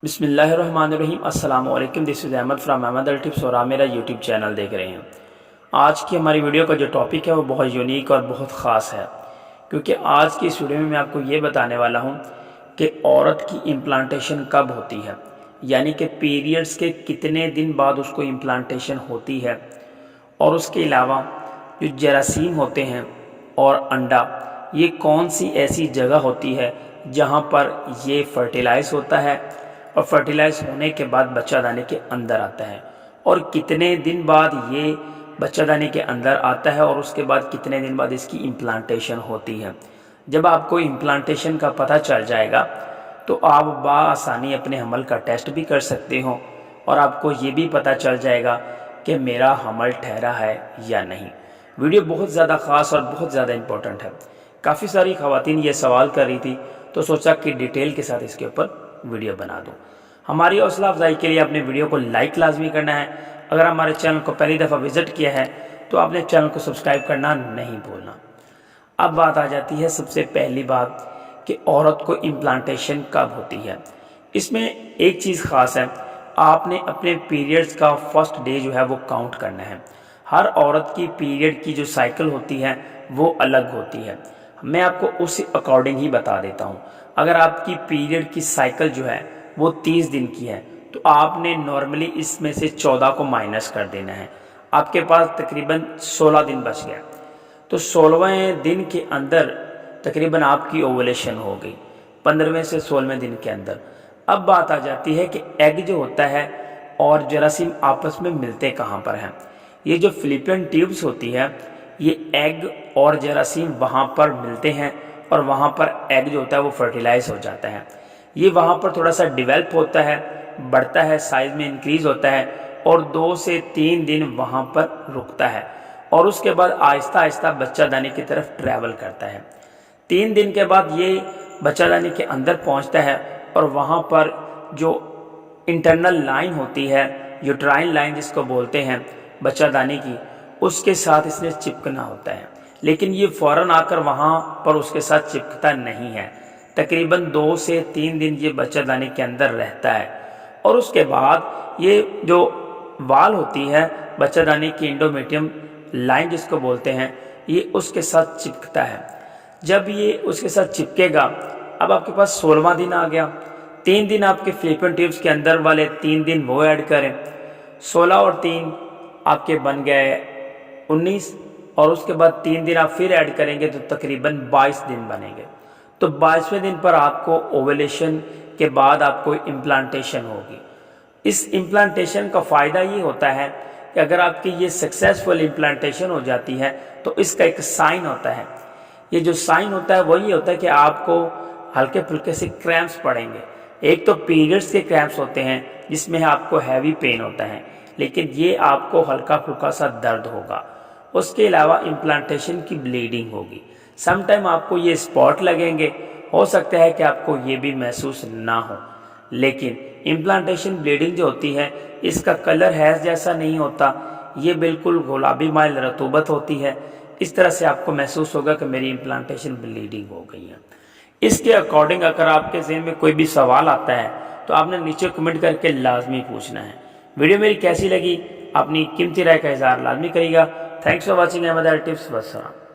بسم اللہ الرحمن الرحیم۔ السلام علیکم، دس از احمد فرام احمد ٹپس اور آپ میرا یوٹیوب چینل دیکھ رہے ہیں۔ آج کی ہماری ویڈیو کا جو ٹاپک ہے وہ بہت یونیک اور بہت خاص ہے، کیونکہ آج کی اس ویڈیو میں آپ کو یہ بتانے والا ہوں کہ عورت کی امپلانٹیشن کب ہوتی ہے، یعنی کہ پیریڈز کے کتنے دن بعد اس کو امپلانٹیشن ہوتی ہے، اور اس کے علاوہ جو جراثیم ہوتے ہیں اور انڈا، یہ کون سی ایسی جگہ ہوتی ہے جہاں پر یہ فرٹیلائز ہوتا ہے اور فرٹیلائز ہونے کے بعد بچہ دانے کے اندر آتا ہے، اور کتنے دن بعد یہ بچہ دانے کے اندر آتا ہے، اور اس کے بعد کتنے دن بعد اس کی امپلانٹیشن ہوتی ہے۔ جب آپ کو امپلانٹیشن کا پتہ چل جائے گا تو آپ بآسانی اپنے حمل کا ٹیسٹ بھی کر سکتے ہو، اور آپ کو یہ بھی پتہ چل جائے گا کہ میرا حمل ٹھہرا ہے یا نہیں۔ ویڈیو بہت زیادہ خاص اور بہت زیادہ امپورٹنٹ ہے۔ کافی ساری خواتین یہ سوال کر رہی تھی تو سوچا کہ ڈیٹیل کے ساتھ اس کے اوپر ویڈیو بنا دوں۔ ہماری حوصلہ افزائی کے لیے اپنے ویڈیو کو لائک لازمی کرنا ہے۔ اگر ہمارے چینل کو پہلی دفعہ وزٹ کیا ہے تو آپ نے چینل کو سبسکرائب کرنا نہیں بھولنا۔ اب بات آ جاتی ہے سب سے پہلی بات کہ عورت کو امپلانٹیشن کب ہوتی ہے۔ اس میں ایک چیز خاص ہے، آپ نے اپنے پیریڈز کا فرسٹ ڈے جو ہے وہ کاؤنٹ کرنا ہے۔ ہر عورت کی پیریڈ کی جو سائیکل ہوتی ہے وہ الگ ہوتی ہے، میں آپ کو اسی اکارڈنگ ہی بتا دیتا ہوں۔ اگر آپ کی پیریڈ کی سائیکل جو ہے وہ 30 دن کی ہے تو آپ نے نارملی اس میں سے 14 کو مائنس کر دینا ہے، آپ کے پاس تقریباً 16 دن بچ گیا، تو 16ویں دن کے اندر تقریباً آپ کی اوولیشن ہو گئی، 15ویں سے 16ویں دن کے اندر۔ اب بات آ جاتی ہے کہ ایگ جو ہوتا ہے اور جراثیم آپس میں ملتے کہاں پر ہیں۔ یہ جو فلیپین ٹیوبز ہوتی ہے، یہ ایگ اور جراثیم وہاں پر ملتے ہیں، اور وہاں پر ایگ جو ہوتا ہے وہ فرٹیلائز ہو جاتا ہے۔ یہ وہاں پر تھوڑا سا ڈیویلپ ہوتا ہے، بڑھتا ہے، سائز میں انکریز ہوتا ہے، اور 2 سے 3 دن وہاں پر رکتا ہے، اور اس کے بعد آہستہ آہستہ بچہ دانے کی طرف ٹریول کرتا ہے۔ 3 دن کے بعد یہ بچہ دانے کے اندر پہنچتا ہے، اور وہاں پر جو انٹرنل لائن ہوتی ہے، یوٹرائن لائن جس کو بولتے ہیں بچہ دانے کی، اس کے ساتھ اس نے چپکنا ہوتا ہے، لیکن یہ فوراً آ کر وہاں پر اس کے ساتھ چپکتا نہیں ہے۔ تقریباً 2 سے 3 دن یہ بچہ دانے کے اندر رہتا ہے، اور اس کے بعد یہ جو وال ہوتی ہے بچہ دانے کی، انڈومیٹریم لائن جس کو بولتے ہیں، یہ اس کے ساتھ چپکتا ہے۔ جب یہ اس کے ساتھ چپکے گا، اب آپ کے پاس 16واں دن آ گیا، 3 دن آپ کے فلیپین ٹیوبز کے اندر والے 3 دن وہ ایڈ کریں، 16 اور 3 آپ کے بن گئے 19، اور اس کے بعد 3 دن آپ پھر ایڈ کریں گے تو تقریباً 22 دن بنیں گے۔ تو 22ویں دن پر آپ کو اوولیشن کے بعد آپ کو امپلانٹیشن ہوگی۔ اس امپلانٹیشن کا فائدہ یہ ہوتا ہے کہ اگر آپ کی یہ سکسیسفل امپلانٹیشن ہو جاتی ہے تو اس کا ایک سائن ہوتا ہے۔ یہ جو سائن ہوتا ہے وہ یہ ہوتا ہے کہ آپ کو ہلکے پھلکے سے کریمپس پڑیں گے۔ ایک تو پیریڈز کے کریمپس ہوتے ہیں جس میں آپ کو ہیوی پین ہوتا ہے، لیکن یہ آپ کو ہلکا پھلکا سا درد ہوگا۔ اس کے علاوہ امپلانٹیشن کی بلیڈنگ ہوگی، سم ٹائم آپ کو یہ اسپاٹ لگیں گے، ہو سکتا ہے کہ آپ کو یہ بھی محسوس نہ ہو، لیکن امپلانٹیشن بلیڈنگ جو ہوتی ہے اس کا کلر ہیز جیسا نہیں ہوتا، یہ بالکل گلابی مائل رطوبت ہوتی ہے۔ اس طرح سے آپ کو محسوس ہوگا کہ میری امپلانٹیشن بلیڈنگ ہو گئی ہے۔ اس کے اکارڈنگ اگر آپ کے ذہن میں کوئی بھی سوال آتا ہے تو آپ نے نیچے کمنٹ کر کے لازمی پوچھنا ہے۔ ویڈیو میری کیسی لگی، اپنی قیمتی رائے کا اظہار لازمی کریے گا۔ Thanks for watching Ahmed tips, والسلام۔